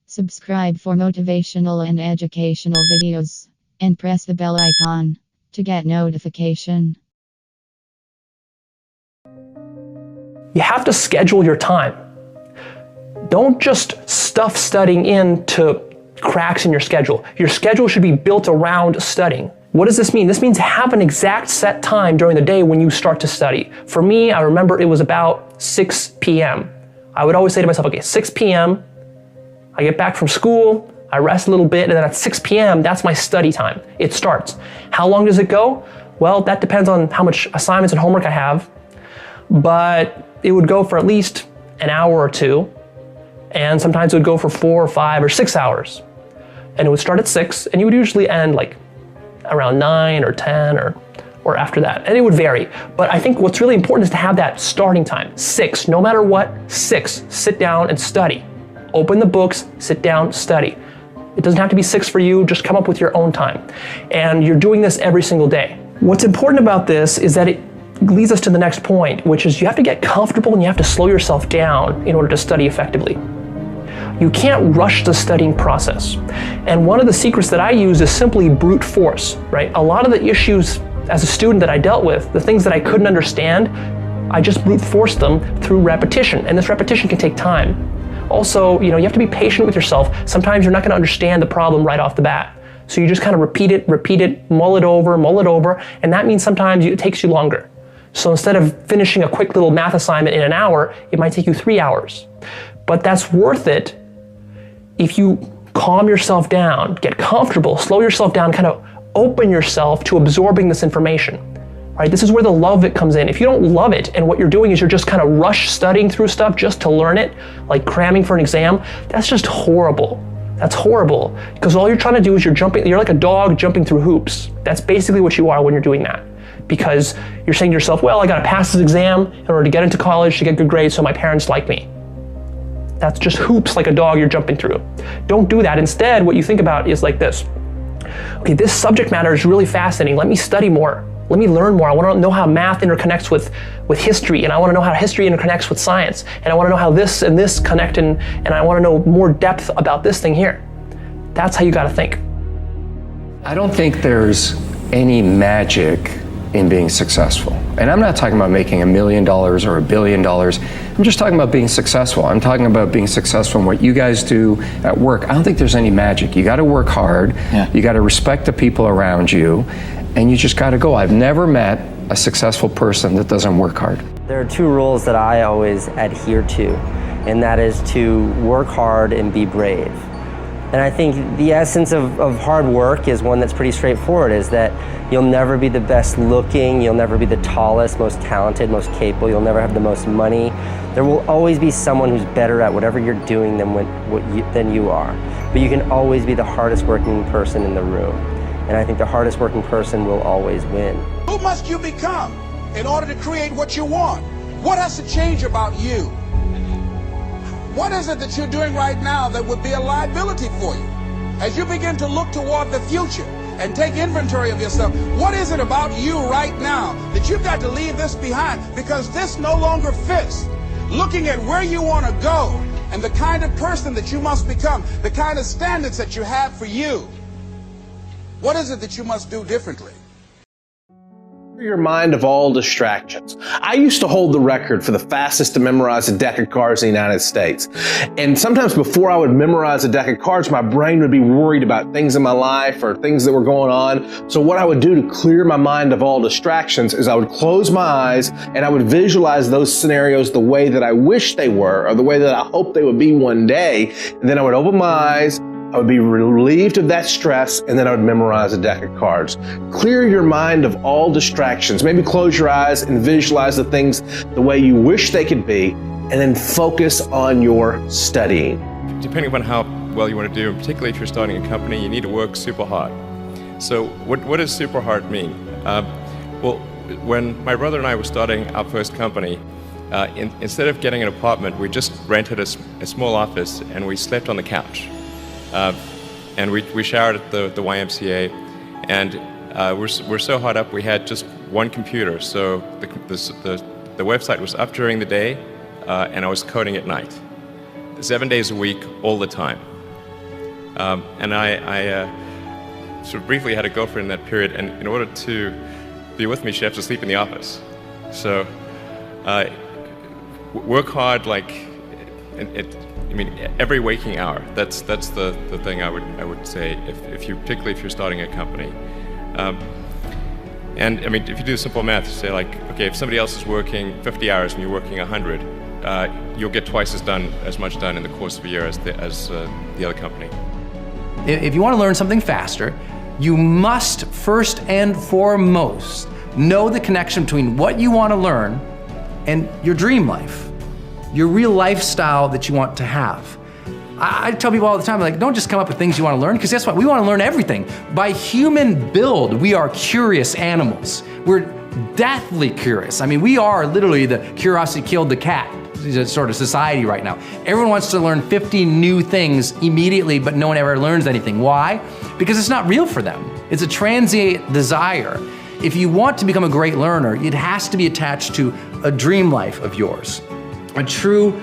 Subscribe for motivational and educational videos. And press the bell icon to get notification. You have to schedule your time. Don't just stuff studying into cracks in your schedule. Your schedule should be built around studying. What does this mean? This means have an exact set time during the day when you start to study. For me, I remember it was about 6 p.m. I would always say to myself, okay, 6 p.m., I get back from school, I rest a little bit, and then at 6 p.m., that's my study time. It starts. How long does it go? Well, that depends on how much assignments and homework I have, but it would go for at least an hour or two, and sometimes it would go for 4 or 5 or 6 hours. And it would start at 6, and you would usually end like around 9 or 10 or after that, and it would vary. But I think what's really important is to have that starting time. 6, no matter what, 6, sit down and study. Open the books, sit down, study. It doesn't have to be 6 for you, just come up with your own time. And you're doing this every single day. What's important about this is that it leads us to the next point, which is you have to get comfortable and you have to slow yourself down in order to study effectively. You can't rush the studying process. And one of the secrets that I use is simply brute force, right? A lot of the issues as a student that I dealt with, the things that I couldn't understand, I just brute forced them through repetition. And this repetition can take time. Also, you have to be patient with yourself. Sometimes you're not going to understand the problem right off the bat. So you just kind of repeat it, mull it over, and that means sometimes it takes you longer. So instead of finishing a quick little math assignment in an hour, it might take you 3 hours. But that's worth it if you calm yourself down, get comfortable, slow yourself down, kind of open yourself to absorbing this information. Right? This is where the love of it comes in. If you don't love it and what you're doing is you're just kind of rush studying through stuff just to learn it, like cramming for an exam, that's just horrible. That's horrible. Because all you're trying to do is you're like a dog jumping through hoops. That's basically what you are when you're doing that. Because you're saying to yourself, well, I got to pass this exam in order to get into college, to get good grades so my parents like me. That's just hoops like a dog you're jumping through. Don't do that. Instead, what you think about is like this. Okay, this subject matter is really fascinating. Let me study more. Let me learn more. I want to know how math interconnects with history, and I want to know how history interconnects with science, and I want to know how this and this connect, and I want to know more depth about this thing here. That's how you got to think. I don't think there's any magic in being successful. And I'm not talking about making $1 million or $1 billion. I'm just talking about being successful. I'm talking about being successful in what you guys do at work. I don't think there's any magic. You got to work hard. Yeah. You got to respect the people around you. And you just got to go. I've never met a successful person that doesn't work hard. There are 2 rules that I always adhere to, and that is to work hard and be brave. And I think the essence of hard work is one that's pretty straightforward, is that you'll never be the best looking, you'll never be the tallest, most talented, most capable, you'll never have the most money. There will always be someone who's better at whatever you're doing than you are. But you can always be the hardest working person in the room. And I think the hardest working person will always win. Who must you become in order to create what you want? What has to change about you? What is it that you're doing right now that would be a liability for you? As you begin to look toward the future and take inventory of yourself, what is it about you right now that you've got to leave this behind because this no longer fits? Looking at where you want to go and the kind of person that you must become, the kind of standards that you have for you. What is it that you must do differently? Your mind of all distractions. I used to hold the record for the fastest to memorize a deck of cards in the United States. And sometimes before I would memorize a deck of cards, my brain would be worried about things in my life or things that were going on. So what I would do to clear my mind of all distractions is I would close my eyes and I would visualize those scenarios the way that I wish they were or the way that I hope they would be one day. And then I would open my eyes, I would be relieved of that stress, and then I would memorize a deck of cards. Clear your mind of all distractions. Maybe close your eyes and visualize the things the way you wish they could be, and then focus on your studying. Depending upon how well you want to do, particularly if you're starting a company, you need to work super hard. So what does super hard mean? Well, when my brother and I were starting our first company, instead of getting an apartment, we just rented a small office and we slept on the couch. And we showered at the YMCA, and we're so hot up we had just one computer, so the website was up during the day and I was coding at night, 7 days a week, all the time. And I sort of briefly had a girlfriend in that period, and in order to be with me, she had to sleep in the office. So work hard, like, I mean, every waking hour. That's the thing I would say, particularly if you're starting a company. And I mean, if you do simple math, you say like, okay, if somebody else is working 50 hours and you're working 100, you'll get twice as much done in the course of a year as the other company. If you want to learn something faster, you must first and foremost know the connection between what you want to learn and your dream life, your real lifestyle that you want to have. I tell people all the time, like, don't just come up with things you want to learn, because guess what? We want to learn everything. By human build, we are curious animals. We're deathly curious. I mean, we are literally the curiosity killed the cat sort of society right now. Everyone wants to learn 50 new things immediately, but no one ever learns anything. Why? Because it's not real for them. It's a transient desire. If you want to become a great learner, it has to be attached to a dream life of yours, a true